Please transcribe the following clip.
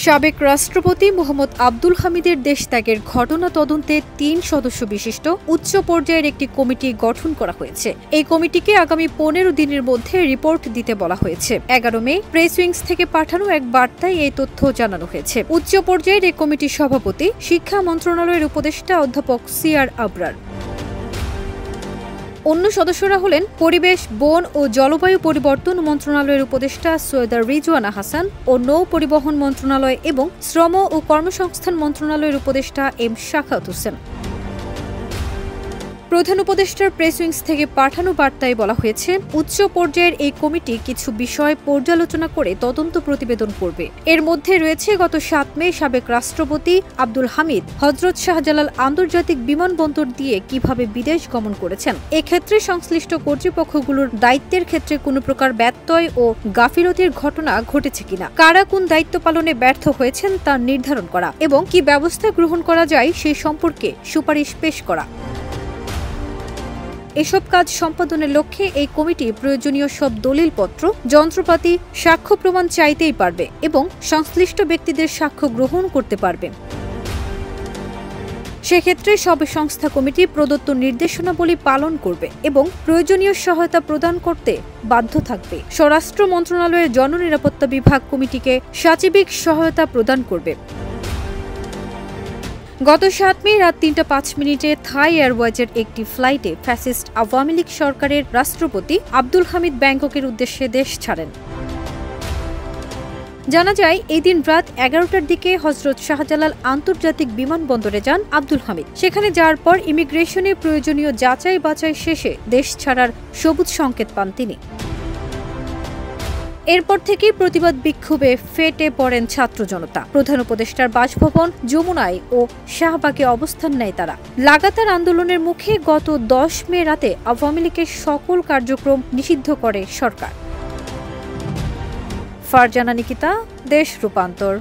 সাবেক রাষ্ট্রপতি মোহাম্মদ আব্দুল হামিদের দেশত্যাগের ঘটনা তদন্তে ৩ সদস্য বিশিষ্ট উচ্চ পর্যায়ের একটি কমিটি গঠন করা হয়েছে। এই কমিটিকে আগামী ১৫ দিনের মধ্যে রিপোর্ট দিতে বলা হয়েছে। ১১ মে প্রেস উইংস থেকে পাঠানো এক বার্তায় এই তথ্য জানানো হয়েছে। উচ্চ পর্যায়ের এই কমিটির সভাপতি শিক্ষা মন্ত্রণালয়ের উপদেষ্টা অধ্যাপক সিআর আবরার। অন্য সদস্যরা হলেন পরিবেশ, বন ও জলবায়ু পরিবর্তন মন্ত্রণালয়ের উপদেষ্টা সৈয়দা রিজওয়ানা হাসান ও নৌ পরিবহন মন্ত্রণালয় এবং শ্রম ও কর্মসংস্থান মন্ত্রণালয়ের উপদেষ্টা এম শাখাওয়াত হোসেন। প্রধান উপদেষ্টার প্রেস উইংস থেকে পাঠানো বার্তায় বলা হয়েছে, উচ্চ পর্যায়ের এই কমিটি কিছু বিষয় পর্যালোচনা করে তদন্ত প্রতিবেদন করবে। এর মধ্যে রয়েছে গত ৭ মে সাবেক রাষ্ট্রপতি আব্দুল হামিদ হযরত শাহজালাল আন্তর্জাতিক বিমানবন্দর দিয়ে কিভাবে বিদেশ গমন করেছেন। এক্ষেত্রে সংশ্লিষ্ট কর্তৃপক্ষগুলোর দায়িত্বের ক্ষেত্রে কোনো প্রকার ব্যত্যয় ও গাফিলতির ঘটনা ঘটেছে কিনা, কারা কোন দায়িত্ব পালনে ব্যর্থ হয়েছেন তা নির্ধারণ করা এবং কি ব্যবস্থা গ্রহণ করা যায় সে সম্পর্কে সুপারিশ পেশ করা। এসব কাজ সম্পাদনের লক্ষ্যে এই কমিটি প্রয়োজনীয় সব দলিলপত্র, যন্ত্রপাতি, সাক্ষ্য প্রমাণ চাইতেই পারবে এবং সংশ্লিষ্ট ব্যক্তিদের সাক্ষ্য গ্রহণ করতে পারবে। সেক্ষেত্রে সব সংস্থা কমিটি প্রদত্ত নির্দেশনাবলী পালন করবে এবং প্রয়োজনীয় সহায়তা প্রদান করতে বাধ্য থাকবে। স্বরাষ্ট্র মন্ত্রণালয়ের জননিরাপত্তা বিভাগ কমিটিকে সাচিবিক সহায়তা প্রদান করবে। গত ৭ মে রাত ৩টা ৫ মিনিটে থাই এয়ারওয়েজের একটি ফ্লাইটে ফ্যাসিস্ট আওয়ামী লীগ সরকারের রাষ্ট্রপতি আব্দুল হামিদ ব্যাংককের উদ্দেশ্যে দেশ ছাড়েন। জানা যায়, এই দিন রাত ১১টার দিকে হযরত শাহজালাল আন্তর্জাতিক বিমানবন্দরে যান আব্দুল হামিদ। সেখানে যাওয়ার পর ইমিগ্রেশনে প্রয়োজনীয় যাচাই বাছাই শেষে দেশ ছাড়ার সবুজ সংকেত পান তিনি। এরপর থেকেই প্রতিবাদ বিক্ষোভে ফেটে পড়েন ছাত্র জনতা। প্রধান উপদেষ্টার বাসভবন, যমুনায় ও শাহবাগে অবস্থান নেয় তারা। লাগাতার আন্দোলনের মুখে গত ১০ মে রাতে আওয়ামী লীগের সকল কার্যক্রম নিষিদ্ধ করে সরকার। ফারজানা নিকিতা, দেশ রূপান্তর।